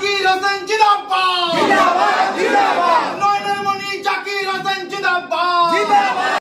জাকির হোসেন জিন্দাবাদ জিন্দাবাদ জিন্দাবাদ নয়নের মণি জাকির হোসেন জিন্দাবাদ জিন্দাবাদ।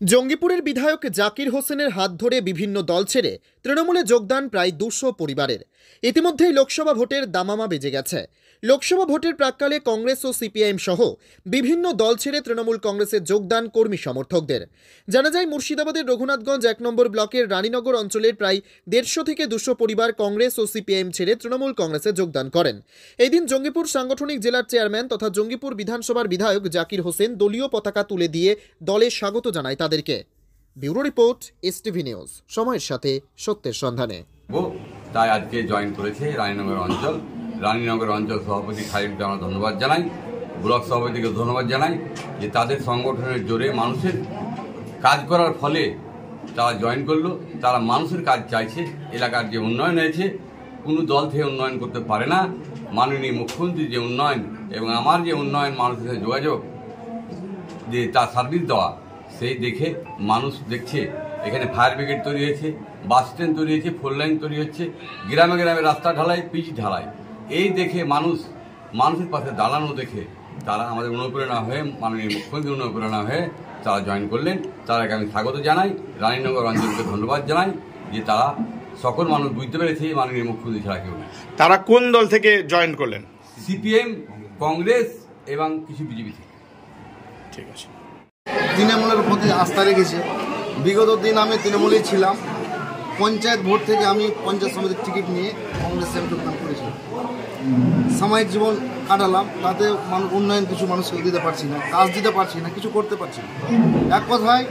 জঙ্গিপুরের বিধায়ক জাকির হোসেনের হাত ধরে বিভিন্ন দল ছেড়ে তৃণমূলে যোগদান প্রায় 200 পরিবারের। ইতিমধ্যেই লোকসভা ভোটের দামামা বেজে গেছে। লোকসভা ভোটের প্রাক্কালে কংগ্রেস ও সিপিআইএম সহ বিভিন্ন দল ছেড়ে তৃণমূল কংগ্রেসে যোগদান কর্মী সমর্থকদের। জানা যায়, মুর্শিদাবাদের রঘুনাথগঞ্জ 1 নম্বর ব্লকের রানীনগর অঞ্চলের প্রায় 150 থেকে 200 পরিবার কংগ্রেস ও সিপিআইএম ছেড়ে তৃণমূল কংগ্রেসে যোগদান করেন। এই দিন জঙ্গিপুর সাংগঠনিক জেলার চেয়ারম্যান তথা জঙ্গিপুর বিধানসভার বিধায়ক জাকির হোসেন দলীয় পতাকা তুলে দিয়ে দলে স্বাগত জানায় তাদেরকে। ব্যুরো রিপোর্ট, এসটিভি নিউজ, সময়ের সাথে সত্যের সন্ধানে। তাই আজকে জয়েন করেছে রানীনগর অঞ্চল সভাপতি খালিদকে আমরা ধন্যবাদ জানাই, ব্লক সভাপতিকে ধন্যবাদ জানাই যে তাদের সংগঠনের জোরে মানুষের কাজ করার ফলে তারা জয়েন করলো। তারা মানুষের কাজ চাইছে। এলাকার যে উন্নয়ন হয়েছে, কোনো দল থেকে উন্নয়ন করতে পারে না। মাননীয় মুখ্যমন্ত্রীর যে উন্নয়ন এবং আমার যে উন্নয়ন, মানুষের সাথে যোগাযোগ, যে তার সার্ভিস দেওয়া, সেই দেখে মানুষ দেখছে। এখানে ফায়ার ব্রিগেড তৈরি হয়েছে, বাস স্ট্যান্ড তৈরি হয়েছে, 4 লাইন তৈরি হচ্ছে, গ্রামে গ্রামে রাস্তা ঢালাই, পিচ ঢালাই। এই দেখে মানুষের পাশে দাঁড়ানো দেখে তারা আমাদের অনুপ্রেরণা হয়ে, মাননীয় মুখ্যমন্ত্রী অনুপ্রেরণা হয়ে তারা জয়েন করলেন। তাদেরকে আমি স্বাগত জানাই, রানীনগর অঞ্চলকে ধন্যবাদ জানাই যে তারা সকল মানুষ বুঝতে পেরেছে মাননীয় মুখ্যমন্ত্রী ছাড়া কেউ নেই। তারা কোন দল থেকে জয়েন করলেন? সিপিএম, কংগ্রেস এবং কিছু বিজেপি থেকে। ঠিক আছে। তৃণমূলের প্রতি আস্থা রেখেছে। বিগত দিন আমি তৃণমূলেই ছিলাম। পঞ্চায়েত ভোট থেকে আমি পঞ্চায়েত সমিতির টিকিট নিয়ে কংগ্রেসে যোগদান করেছিলাম। সাময়িক জীবন কাটালাম, তাতে উন্নয়ন কিছু মানুষকে দিতে পারছি না, কাজ দিতে পারছি না, কিছু করতে পারছি না। এক কথায়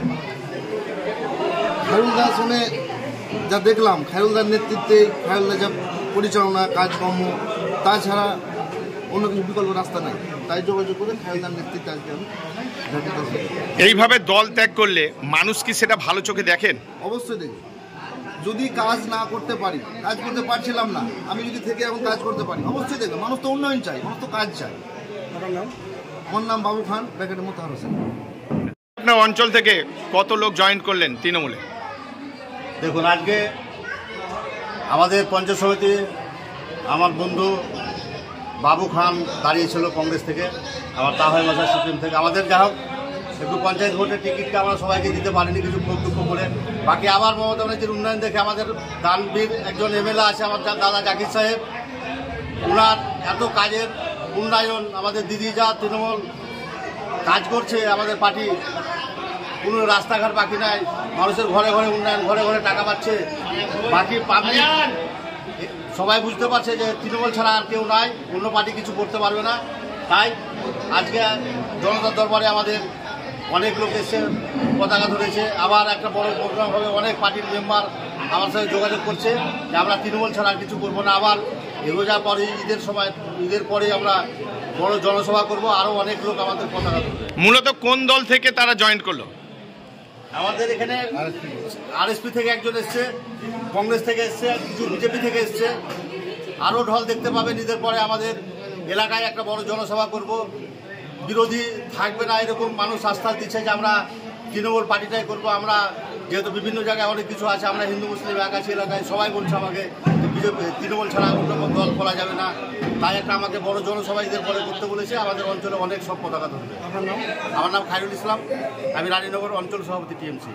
খায়রুলদার শুনে যা দেখলাম, খায়রুলদার নেতৃত্বে, খায়রুলদার যা পরিচালনা, কাজকর্ম, তাছাড়া অন্য কিছু বিকল্প রাস্তা নেই। তাই যোগাযোগ করে খায়রুলদার নেতৃত্বে আজকে আমি। এইভাবে দল ত্যাগ করলে মানুষ কি সেটা ভালো চোখে দেখেন? অবশ্যই দেখি। যদি কাজ না করতে পারি, কাজ করতে পারছিলাম না, আমি যদি থেকে এখন কাজ করতে পারি, অবশ্যই দেখবে। মানুষ তো উন্নয়ন চাই, মানুষ তো কাজ চাই। আমার নাম বাবু খান, ব্যাকেটের মোতাহার হোসেন। আপনার অঞ্চল থেকে কত লোক জয়েন করলেন তৃণমূলে? দেখুন, আজকে আমাদের পঞ্চায়েত সমিতি আমার বন্ধু বাবু খান দাঁড়িয়েছিল কংগ্রেস থেকে, আমার তাহলে মাসা সিপিএম থেকে। আমাদের যা হোক একটু পঞ্চায়েত ভোটের টিকিটটা আমরা সবাইকে দিতে পারিনি, কিছু ক্ষোভ দুঃখ করে। বাকি আবার মমতা ব্যানার্জির উন্নয়ন দেখে আমাদের দানবীর একজন এমএলএ আছে, আমার দাদা জাকির সাহেব, ওনার এত কাজের উন্নয়ন, আমাদের দিদি যা তৃণমূল কাজ করছে, আমাদের পার্টি কোনো রাস্তাঘাট বাকি নাই, মানুষের ঘরে ঘরে উন্নয়ন, ঘরে ঘরে টাকা পাচ্ছে। বাকি পাবলিক সবাই বুঝতে পারছে যে তৃণমূল ছাড়া আর কেউ নাই, অন্য পার্টি কিছু করতে পারবে না। তাই আজকে জনতার দরবারে আমাদের অনেক লোক এসে পতাকা ধরেছে। আবার একটা বড় প্রোগ্রাম হবে, অনেক পার্টির মেম্বার আমার সাথে যোগাযোগ করছে যে আমরা তৃণমূল ছাড়া আর কিছু করবো না। আবার রোজার পরে, ঈদের পরে আমরা বড় জনসভা করব, আরও অনেক লোক আমাদের পতাকা ধরবে। মূলত কোন দল থেকে তারা জয়েন করলো? আমাদের এখানে আরএসপি থেকে একজন এসছে, কংগ্রেস থেকে এসছে, কিছু বিজেপি থেকে এসছে। আরও ঢল দেখতে পাবেন। ঈদের পরে আমাদের এলাকায় একটা বড় জনসভা করব। বিরোধী থাকবে না, এরকম মানুষ আস্থা দিচ্ছে যে আমরা তৃণমূল পার্টিটাই করব। আমরা যেহেতু বিভিন্ন জায়গায় অনেক কিছু আছে, আমরা হিন্দু মুসলিম একাশি এলাকায় সবাই বলছে আমাকে বিজেপি তৃণমূল ছাড়া অন্য দল করা যাবে না। তাই একটা আমাকে বড় জনসভা ঈদের পরে করতে বলেছে। আমাদের অঞ্চলে অনেক সব পতাকা ধরবে। আমার নাম খায়রুল ইসলাম, আমি রানীনগর অঞ্চল সভাপতি টিএমসি।